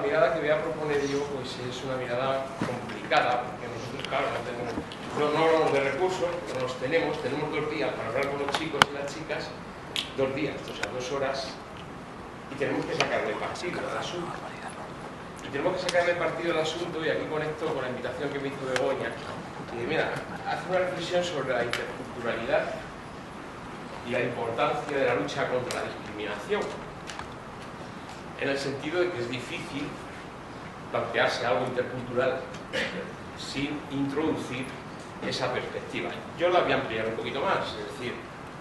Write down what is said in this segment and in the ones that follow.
mirada que voy a proponer yo pues es una mirada complicada, porque nosotros, claro, no de recursos, no los tenemos 2 días para hablar con los chicos y las chicas, 2 días, o sea, 2 horas, y tenemos que sacarle partido al asunto. Y tenemos que sacarle partido al asunto, y aquí conecto con la invitación que me hizo Begoña, y mira, hace una reflexión sobre la interculturalidad y la importancia de la lucha contra la discriminación, en el sentido de que es difícil plantearse algo intercultural sin introducir esa perspectiva. Yo la voy a ampliar un poquito más, es decir,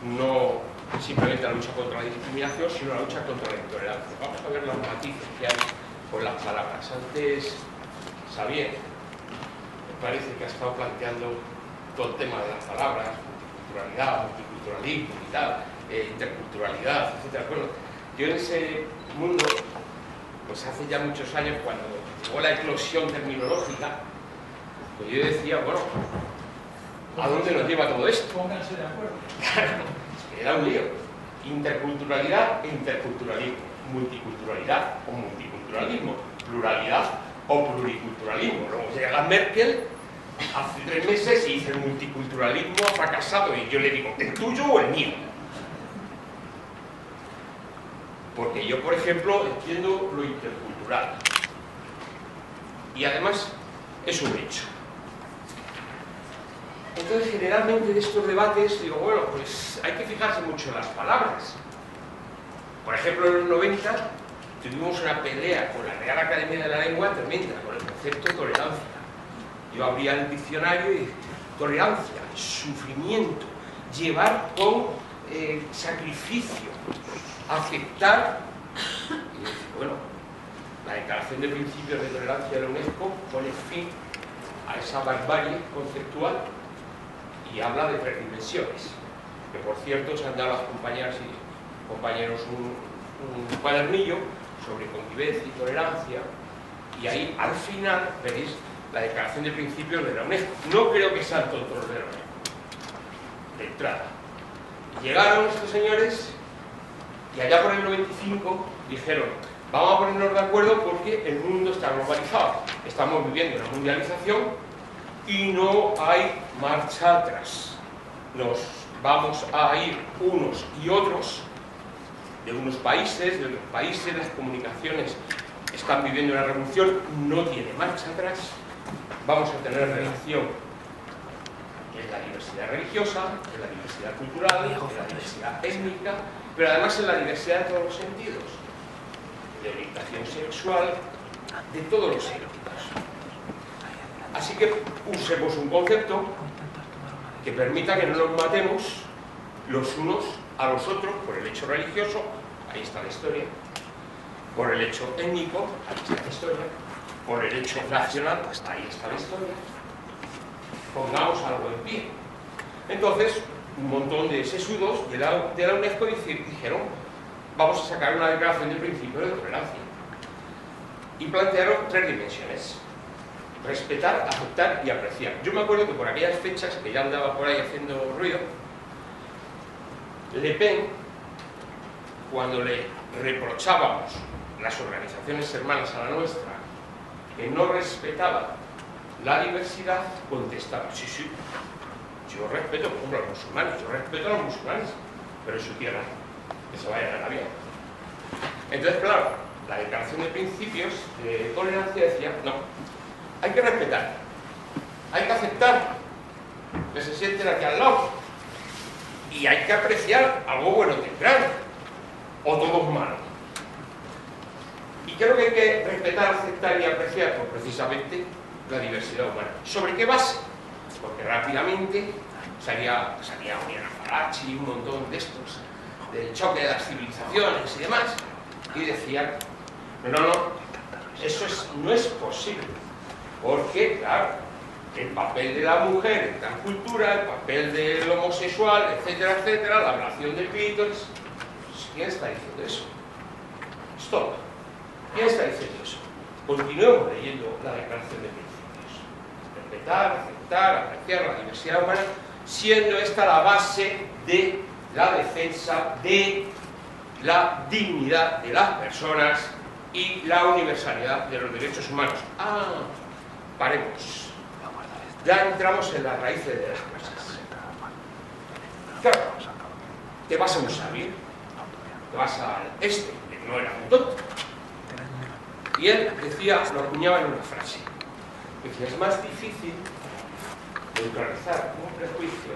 no simplemente la lucha contra la discriminación, sino la lucha contra la intolerancia. Vamos a ver los matices que hay con las palabras. Antes, Xavier, me parece que ha estado planteando todo el tema de las palabras, multiculturalidad, multiculturalismo y tal, interculturalidad, etc. Bueno, yo en ese mundo, pues hace ya muchos años, cuando llegó la eclosión terminológica, pues yo decía, bueno, ¿a dónde nos lleva todo esto? Pónganse de acuerdo. Claro, era un lío. Interculturalidad e interculturalismo. Multiculturalidad o multiculturalismo. Pluralidad o pluriculturalismo. Luego llega Merkel hace 3 meses y dice el multiculturalismo ha fracasado. Y yo le digo, ¿el tuyo o el mío? Porque yo, por ejemplo, entiendo lo intercultural. Y además es un hecho. Entonces, generalmente de estos debates, digo, bueno, pues hay que fijarse mucho en las palabras. Por ejemplo, en los 90 tuvimos una pelea con la Real Academia de la Lengua tremenda, con el concepto de tolerancia. Yo abría el diccionario y dije, tolerancia, sufrimiento, llevar con sacrificio, aceptar. Y dije, bueno, la Declaración de Principios de Tolerancia de la UNESCO pone fin a esa barbarie conceptual y habla de 3 dimensiones, que por cierto se han dado a las compañeras y compañeros un cuadernillo sobre convivencia y tolerancia, y ahí al final veréis la Declaración de Principios de la UNESCO. No creo que sean tontos los de la UNESCO, de entrada. Llegaron estos señores y allá por el 95 dijeron, vamos a ponernos de acuerdo porque el mundo está globalizado, estamos viviendo una mundialización y no hay marcha atrás. Nos vamos a ir unos y otros de unos países, de otros países, las comunicaciones están viviendo una revolución, no tiene marcha atrás. Vamos a tener relación en la diversidad religiosa, en la diversidad cultural, en la diversidad étnica, pero además en la diversidad de todos los sentidos, de orientación sexual, de todos los sentidos. Así que usemos un concepto que permita que no nos matemos los unos a los otros por el hecho religioso, ahí está la historia, por el hecho étnico, ahí está la historia, por el hecho nacional, ahí está la historia. Pongamos algo en pie. Entonces, un montón de sesudos de la UNESCO dijeron, vamos a sacar una declaración de principios de tolerancia. Y plantearon 3 dimensiones. Respetar, aceptar y apreciar. Yo me acuerdo que por aquellas fechas, que ya andaba por ahí haciendo ruido, Le Pen, cuando le reprochábamos las organizaciones hermanas a la nuestra que no respetaban la diversidad, contestaba, sí, sí, yo respeto, por ejemplo, a los musulmanes, yo respeto a los musulmanes, pero en su tierra, que se vayan a la vida. Entonces, claro, la Declaración de Principios de Tolerancia decía, no, hay que respetar, hay que aceptar que se sienten aquí al lado y hay que apreciar algo bueno tendrán o todo es malo. Y creo que hay que respetar, aceptar y apreciar pues, precisamente la diversidad humana. ¿Sobre qué base? Porque rápidamente salía Oriana Farachi, un montón de estos, del choque de las civilizaciones y demás, y decían, no, eso no es posible. Porque, claro, el papel de la mujer en tal cultura, el papel del homosexual, etcétera, etcétera, la ablación del clítoris. ¿Quién está diciendo eso? Stop. ¿Quién está diciendo eso? Continuemos leyendo la Declaración de Principios. Respetar, aceptar, apreciar la diversidad humana, siendo esta la base de la defensa de la dignidad de las personas y la universalidad de los derechos humanos. Paremos. Ya entramos en las raíces de las cosas. Claro, te vas a un sabio, te vas al este, que no era un tonto. Y él decía, lo acuñaba en una frase. Decía, es más difícil neutralizar un prejuicio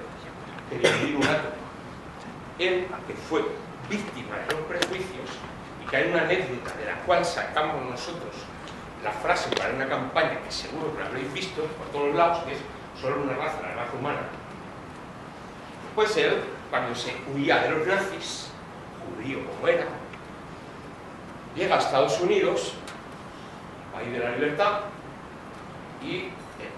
que dividir un átomo. Él, que fue víctima de los prejuicios, y que hay una anécdota de la cual sacamos nosotros la frase para una campaña que seguro que la habréis visto por todos lados, que es solo una raza, la raza humana. Pues él, cuando se huía de los nazis, judío como era, llega a Estados Unidos, país de la libertad, y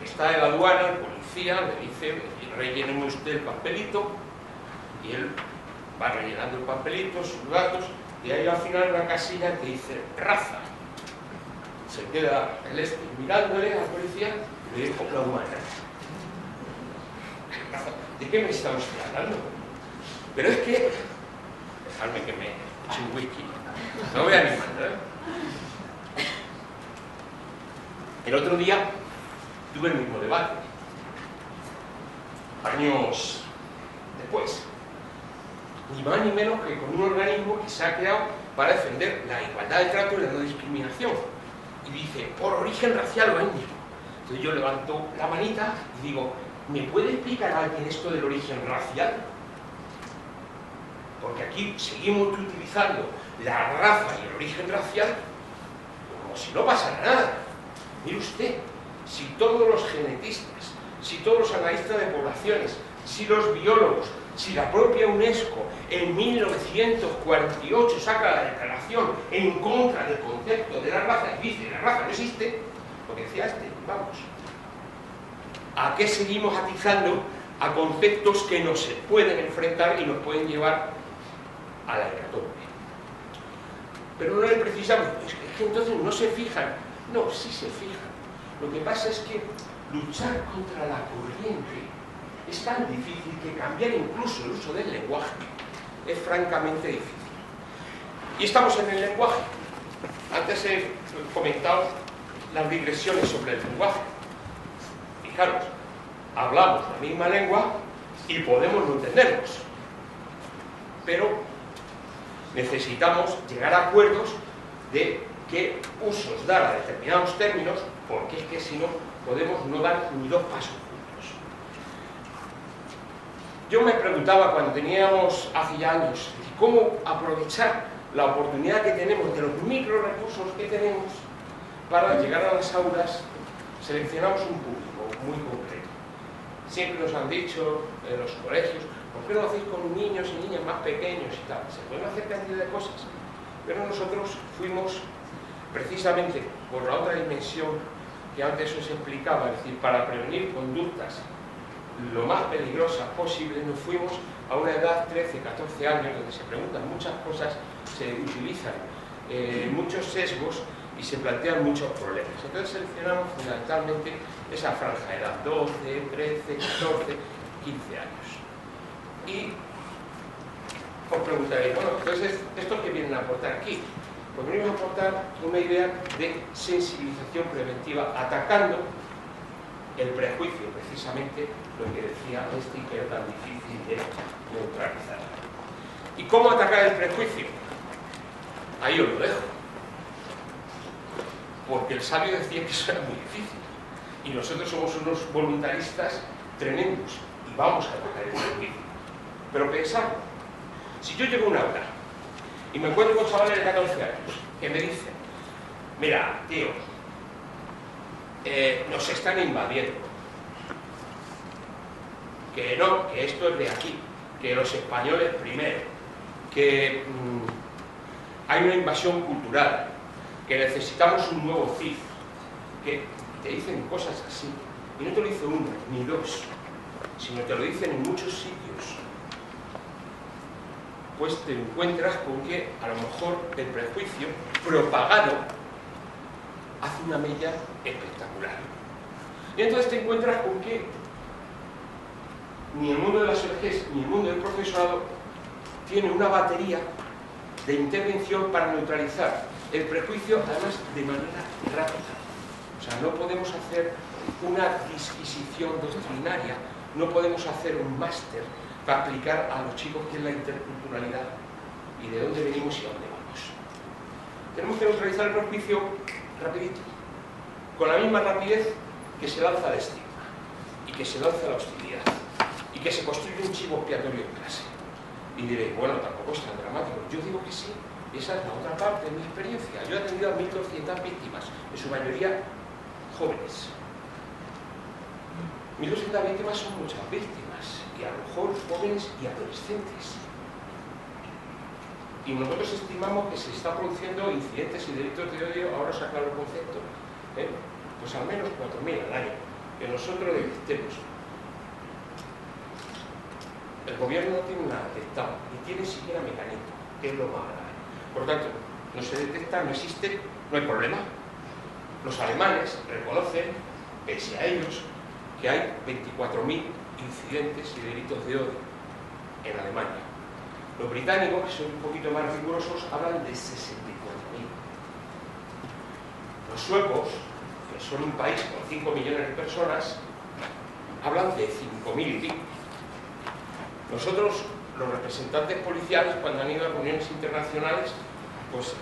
está en la aduana, el policía le dice, rellene usted el papelito, y él va rellenando el papelito, sus datos, y hay al final una casilla que dice raza. Se queda el este mirándole al policía y le dijo la humana. ¿De qué me está usted hablando? Pero es que, dejadme que me eche un whisky, no voy animando, El otro día tuve el mismo debate, años después, ni más ni menos que con un organismo que se ha creado para defender la igualdad de trato y la no discriminación. Y dice, por origen racial o étnico. Entonces yo levanto la manita y digo, ¿me puede explicar a alguien esto del origen racial? Porque aquí seguimos utilizando la raza y el origen racial como si no pasara nada. Mire usted, si todos los genetistas, si todos los analistas de poblaciones, si los biólogos, si la propia UNESCO en 1948 saca la declaración en contra del concepto de la raza y dice que la raza no existe, lo que decía vamos, ¿a qué seguimos atizando a conceptos que no se pueden enfrentar y nos pueden llevar a la hecatombe? Pero no le precisamos, es que entonces no se fijan. No, sí se fijan. Lo que pasa es que luchar contra la corriente es tan difícil que cambiar incluso el uso del lenguaje es francamente difícil. Y estamos en el lenguaje. Antes he comentado las digresiones sobre el lenguaje. Fijaros, hablamos la misma lengua y podemos no entendernos. Pero necesitamos llegar a acuerdos de qué usos dar a determinados términos, porque es que si no podemos no dar ni dos pasos juntos. Yo me preguntaba cuando teníamos hace ya años cómo aprovechar la oportunidad que tenemos de los micro recursos que tenemos para llegar a las aulas. Seleccionamos un público muy concreto. Siempre nos han dicho en los colegios, ¿por qué no lo hacéis con niños y niñas más pequeños y tal? Se pueden hacer cantidad de cosas, pero nosotros fuimos precisamente por la otra dimensión que antes os explicaba, es decir, para prevenir conductas lo más peligrosas posible, nos fuimos a una edad 13, 14 años, donde se preguntan muchas cosas, se utilizan muchos sesgos y se plantean muchos problemas. Entonces seleccionamos fundamentalmente esa franja de edad, 12, 13, 14, 15 años. Y os preguntaréis, bueno, entonces, ¿estos qué vienen a aportar aquí? Pues venimos a aportar una idea de sensibilización preventiva, atacando el prejuicio, precisamente lo que decía que era tan difícil de neutralizar. ¿Y cómo atacar el prejuicio? Ahí os lo dejo. Porque el sabio decía que eso era muy difícil. Y nosotros somos unos voluntaristas tremendos y vamos a atacar el prejuicio. Pero pensad, si yo llego a una aula y me encuentro con chavales de 14 años que me dicen, mira, tío, nos están invadiendo, que no, que esto es de aquí, que los españoles primero, que hay una invasión cultural, que necesitamos un nuevo CIF, que te dicen cosas así, y no te lo dice uno, ni dos, sino te lo dicen en muchos sitios, pues te encuentras con que a lo mejor el prejuicio propagado hace una mella espectacular. Y entonces te encuentras con que ni el mundo de las ONGs ni el mundo del profesorado tiene una batería de intervención para neutralizar el prejuicio, además, de manera rápida. O sea, no podemos hacer una disquisición doctrinaria, no podemos hacer un máster para aplicar a los chicos qué es la interculturalidad y de dónde venimos y a dónde vamos. Tenemos que neutralizar el prejuicio rapidito, con la misma rapidez que se lanza el estigma y que se lanza la hostilidad y que se construye un chivo expiatorio en clase. Y diréis, bueno, tampoco es tan dramático. Yo digo que sí, esa es la otra parte de mi experiencia. Yo he atendido a 1.200 víctimas, en su mayoría jóvenes. 1.200 víctimas son muchas víctimas, y a lo mejor jóvenes y adolescentes. Y nosotros estimamos que se está produciendo incidentes y delitos de odio, ahora os aclaro el concepto, pues al menos 4.000 al año, que nosotros detectemos. El gobierno no tiene nada detectado, ni tiene siquiera mecanismo, que es lo más grave. Por lo tanto, no se detecta, no existe, no hay problema. Los alemanes reconocen, pese a ellos, que hay 24.000 incidentes y delitos de odio en Alemania. Los británicos, que son un poquito más rigurosos, hablan de 64.000. Los suecos, que son un país con 5 millones de personas, hablan de 5.000 y pico. Nosotros, los representantes policiales, cuando han ido a reuniones internacionales, pues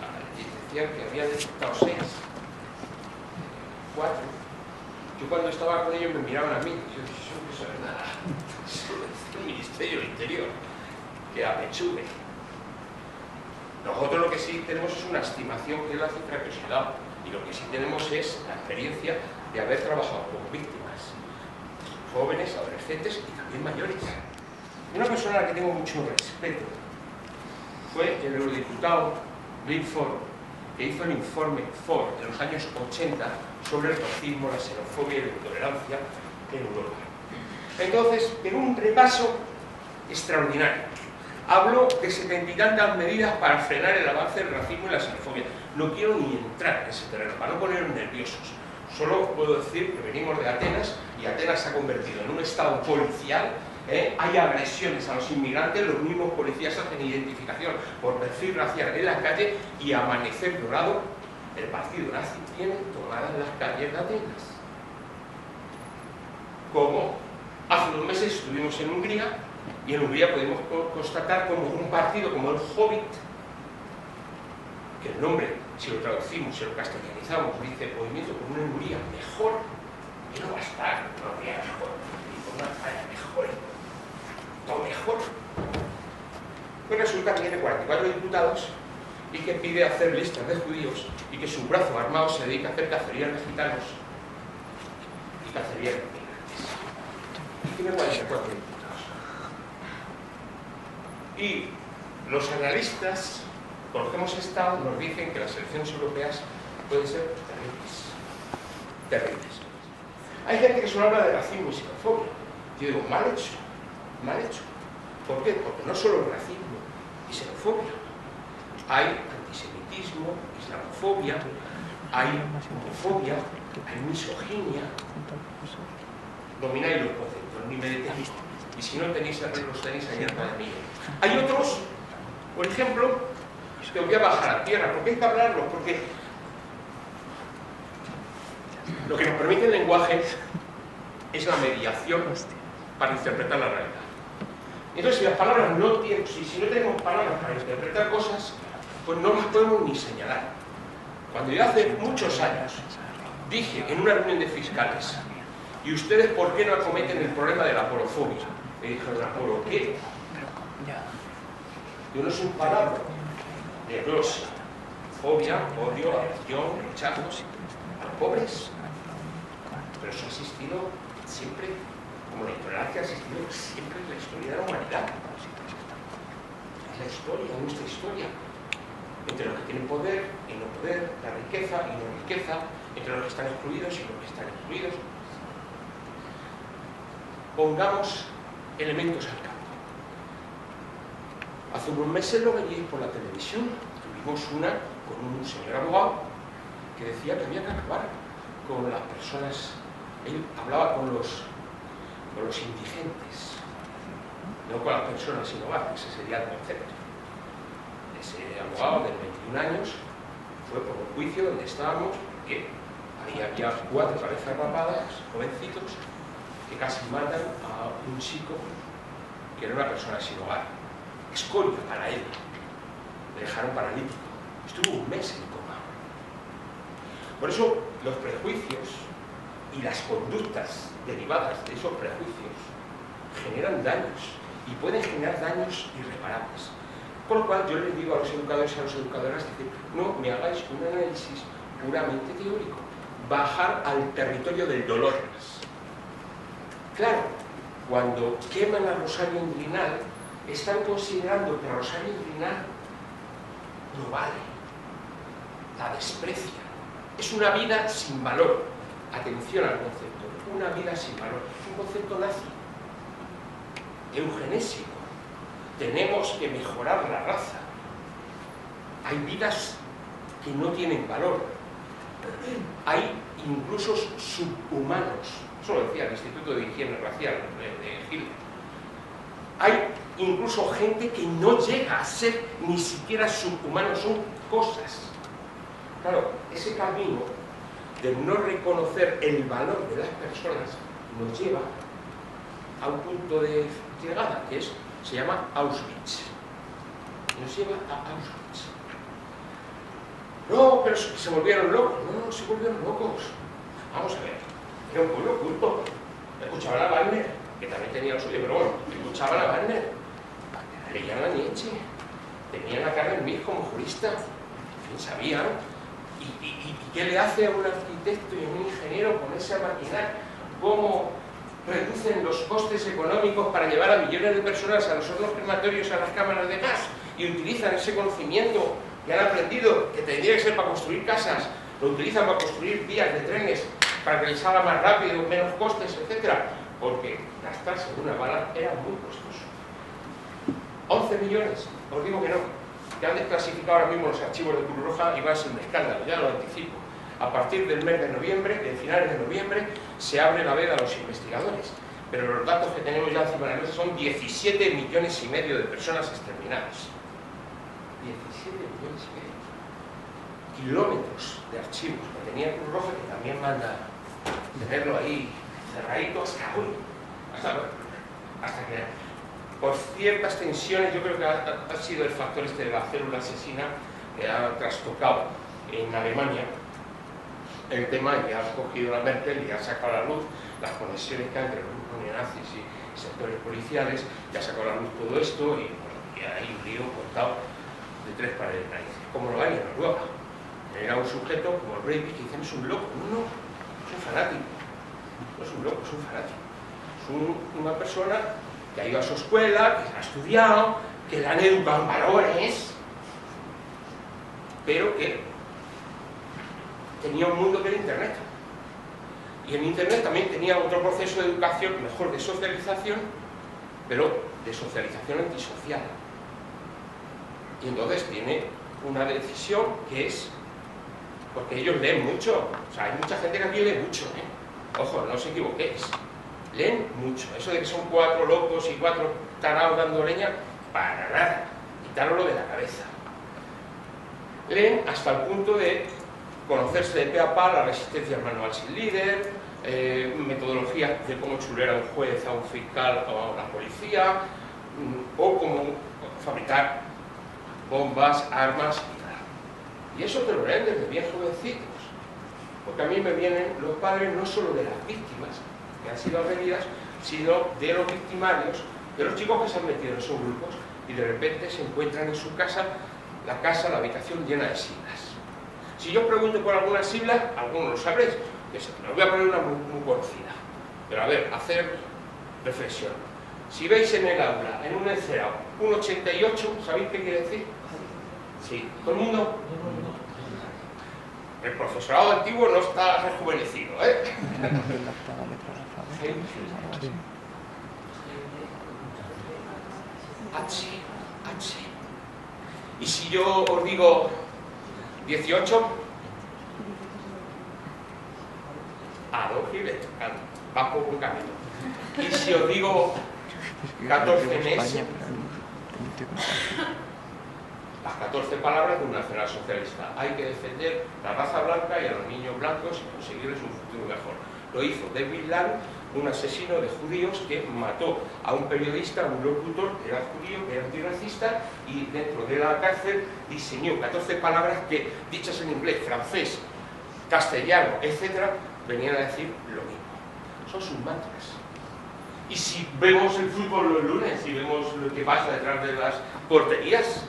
decían que habían detectado 6, 4. Yo cuando estaba con ellos me miraban a mí, yo no sé nada, es el Ministerio del Interior, que apechugue. Nosotros lo que sí tenemos es una estimación, que es la cifra que os he dado, y lo que sí tenemos es la experiencia de haber trabajado con víctimas, jóvenes, adolescentes y también mayores. Una persona a la que tengo mucho respeto fue el eurodiputado Bill Ford, que hizo el informe Ford de los años 80 sobre el racismo, la xenofobia y la intolerancia en Europa. Entonces, en un repaso extraordinario, habló de 70 y tantas medidas para frenar el avance del racismo y la xenofobia. No quiero ni entrar en ese terreno, para no ponernos nerviosos. Solo puedo decir que venimos de Atenas, y Atenas se ha convertido en un estado policial. Hay agresiones a los inmigrantes, los mismos policías hacen identificación por perfil racial en las calles, y a amanecer dorado, el partido nazi tiene tomadas las calles de Atenas. Como hace unos meses estuvimos en Hungría, y en Hungría podemos constatar como un partido como el Hobbit, que el nombre, si lo traducimos, si lo castellanizamos, dice Movimiento por una Hungría mejor, y no va a estar una Hungría mejor, ni por una España mejor, todo mejor. Pues resulta que tiene 44 diputados y que pide hacer listas de judíos, y que su brazo armado se dedica a hacer cacerías de gitanos y cacerías de migrantes. Y tiene 44 diputados. Y los analistas con los que hemos estado nos dicen que las elecciones europeas pueden ser terribles. Terribles. Hay gente que solo habla de racismo y xenofobia. Yo digo, mal hecho. Mal hecho. ¿Por qué? Porque no solo racismo y xenofobia. Hay antisemitismo, islamofobia, hay homofobia, hay misoginia. Domináis los conceptos, ni me detengo. Y si no tenéis, los tenéis ahí en cada mí. Hay otros, por ejemplo, que os voy a bajar a tierra, porque hay que hablarlos, porque lo que nos permite el lenguaje es la mediación para interpretar la realidad. Entonces, si las palabras no tienen, si no tenemos palabras para interpretar cosas, pues no las podemos ni señalar. Cuando yo hace muchos años dije en una reunión de fiscales, ¿y ustedes por qué no acometen el problema de la aporofobia? Me dijeron, ¿aporo qué? Yo no soy un palabra de glosa, fobia, odio, aversión, rechazo a los pobres. Pero eso ha existido siempre, como la intolerancia ha existido siempre en la historia de la humanidad. Es la historia, nuestra historia. Entre los que tienen poder y no poder, la riqueza y no riqueza, entre los que están excluidos y los que están excluidos. Pongamos elementos al campo. Hace unos meses lo veíais por la televisión. Tuvimos una con un señor abogado que decía que había que acabar con las personas. Él hablaba con los indigentes, no con las personas sin hogar, ese sería el concepto. Ese abogado de 21 años fue por un juicio donde estábamos, que había 4 parejas rapadas, jovencitos, que casi matan a un chico que era una persona sin hogar. Escoria para él. Le dejaron paralítico. Estuvo un mes en coma. Por eso los prejuicios y las conductas derivadas de esos prejuicios generan daños y pueden generar daños irreparables. Por lo cual yo les digo a los educadores y a las educadoras que no me hagáis un análisis puramente teórico, bajar al territorio del dolor. Claro, cuando queman a Rosario Ingrinal, están considerando que Rosario Ingrinal no vale, la desprecian. Es una vida sin valor. Atención al concepto, una vida sin valor. Es un concepto nazi, eugenésico. Tenemos que mejorar la raza. Hay vidas que no tienen valor. Hay incluso subhumanos. Eso lo decía el Instituto de Higiene Racial de Hitler. Hay incluso gente que no llega a ser ni siquiera subhumanos, son cosas. Claro, ese camino de no reconocer el valor de las personas nos lleva a un punto de llegada, que se llama Auschwitz. Nos lleva a Auschwitz. No, pero se volvieron locos. No, se volvieron locos. Vamos a ver. Era un pueblo culto. Escuchaban a Wagner, que también tenía lo suyo, pero bueno, escuchaban a Wagner. Leían a Nietzsche. Tenían a Karl Smith como jurista. En fin, sabían. ¿Y qué le hace a un arquitecto y a un ingeniero ponerse a maquinar cómo reducen los costes económicos para llevar a millones de personas a los hornos crematorios, a las cámaras de gas, y utilizan ese conocimiento que han aprendido, que tendría que ser para construir casas, lo utilizan para construir vías de trenes, para que les salga más rápido, menos costes, etcétera? Porque gastarse en una bala era muy costoso. 11 millones, os digo que no, que han desclasificado ahora mismo los archivos de Cruz Roja y va a ser un escándalo, ya lo anticipo. A partir del mes de noviembre, de finales de noviembre, se abre la veda a los investigadores. Pero los datos que tenemos ya encima de la mesa son 17 millones y medio de personas exterminadas. 17 millones y medio. Kilómetros de archivos que tenía Cruz Roja, que también manda tenerlo ahí cerradito hasta que por ciertas tensiones, yo creo que ha sido el factor este de la célula asesina que ha trastocado en Alemania el tema, y ha cogido la Merkel y ha sacado a la luz las conexiones que hay entre los grupos neonazis y sectores policiales, y ha sacado a la luz todo esto, y bueno, hay un lío cortado de 3 paredes de narices, como lo hay en Noruega. Era un sujeto como el Breivik que dicen es un loco. No, es un fanático. No es un loco, es un fanático. Es una persona que ha ido a su escuela, que ha estudiado, que le han educado en valores, pero que tenía un mundo que era Internet. Y en Internet también tenía otro proceso de educación, mejor de socialización, pero de socialización antisocial. Y entonces tiene una decisión que es, porque ellos leen mucho, o sea, hay mucha gente que aquí lee mucho, ¿eh? Ojo, no os equivoquéis, leen mucho. Eso de que son 4 locos y 4 tarados dando leña, para nada, quitároslo de la cabeza. Leen hasta el punto de conocerse de pe a pa la resistencia al manual sin líder, metodologías de cómo chulear a un juez, a un fiscal o a una policía, o cómo fabricar bombas, armas y tal. Y eso te lo leen desde bien jovencitos, porque a mí me vienen los padres no solo de las víctimas que han sido agredidas, sino de los victimarios, de los chicos que se han metido en esos grupos y de repente se encuentran en su casa, la habitación llena de siglas. Si yo pregunto por alguna sigla, algunos lo sabréis, que os voy a poner una muy conocida. Pero a ver, hacer reflexión. Si veis en el aula, en un encerado, un 88, ¿sabéis qué quiere decir? Sí, ¿todo el mundo? El profesorado antiguo no está rejuvenecido, ¿eh? H. Y si yo os digo 18, Adolf Hitler, va por un camino. Y si os digo 14 meses, va las 14 palabras de un nacionalsocialista. Hay que defender la raza blanca y a los niños blancos y conseguirles un futuro mejor. Lo hizo David Lang, un asesino de judíos que mató a un periodista, a un locutor que era judío, que era antirracista, y dentro de la cárcel diseñó 14 palabras que, dichas en inglés, francés, castellano, etcétera, venían a decir lo mismo. Son sus mantras. Y si vemos el fútbol los lunes, y vemos lo que pasa detrás de las porterías,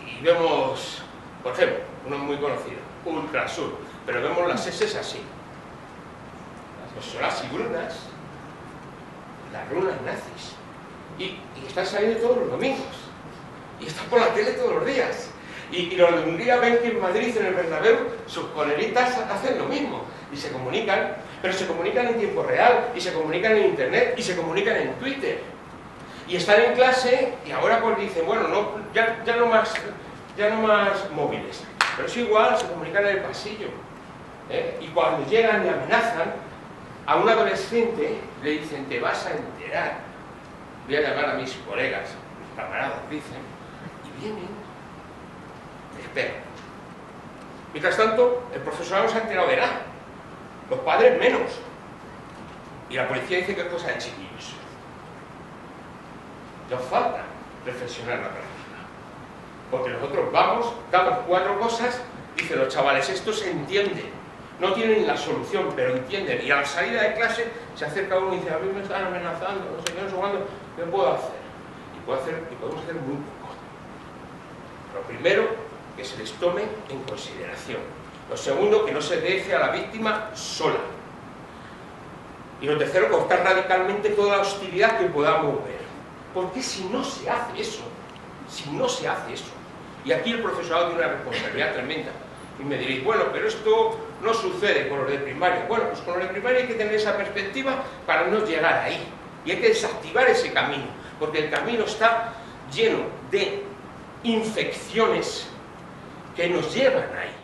y vemos, por ejemplo, uno muy conocido, Ultrasur, pero vemos las S así. Pues son las sigrunas, las runas nazis. Y están saliendo todos los domingos. Y están por la tele todos los días. Y los de Hungría ven que en Madrid, en el Bernabéu, sus coleguitas hacen lo mismo. Y se comunican, pero se comunican en tiempo real, y se comunican en internet, y se comunican en Twitter. Y están en clase, y ahora pues dicen, bueno, no, ya no más móviles. Pero es igual, se comunican en el pasillo. Y cuando llegan y amenazan, a un adolescente le dicen, te vas a enterar. Voy a llamar a mis colegas, mis camaradas, dicen, y vienen, te esperan. Mientras tanto, el profesorado no se ha enterado de nada, los padres menos, y la policía dice que es cosa de chiquillos. Nos falta reflexionar la práctica, porque nosotros vamos, damos 4 cosas, dicen los chavales, esto se entiende. No tienen la solución, pero entienden. Y a la salida de clase se acerca uno y dice, a mí me están amenazando, no sé qué, no sé cuándo, ¿qué puedo hacer? Y podemos hacer muy poco. Lo primero, que se les tome en consideración. Lo segundo, que no se deje a la víctima sola. Y lo tercero, cortar radicalmente toda la hostilidad que podamos ver. Porque si no se hace eso, y aquí el profesorado tiene una responsabilidad tremenda, y me diréis, bueno, pero esto no sucede con los de primaria. Bueno, pues con los de primaria hay que tener esa perspectiva para no llegar ahí. Y hay que desactivar ese camino, porque el camino está lleno de infecciones que nos llevan ahí.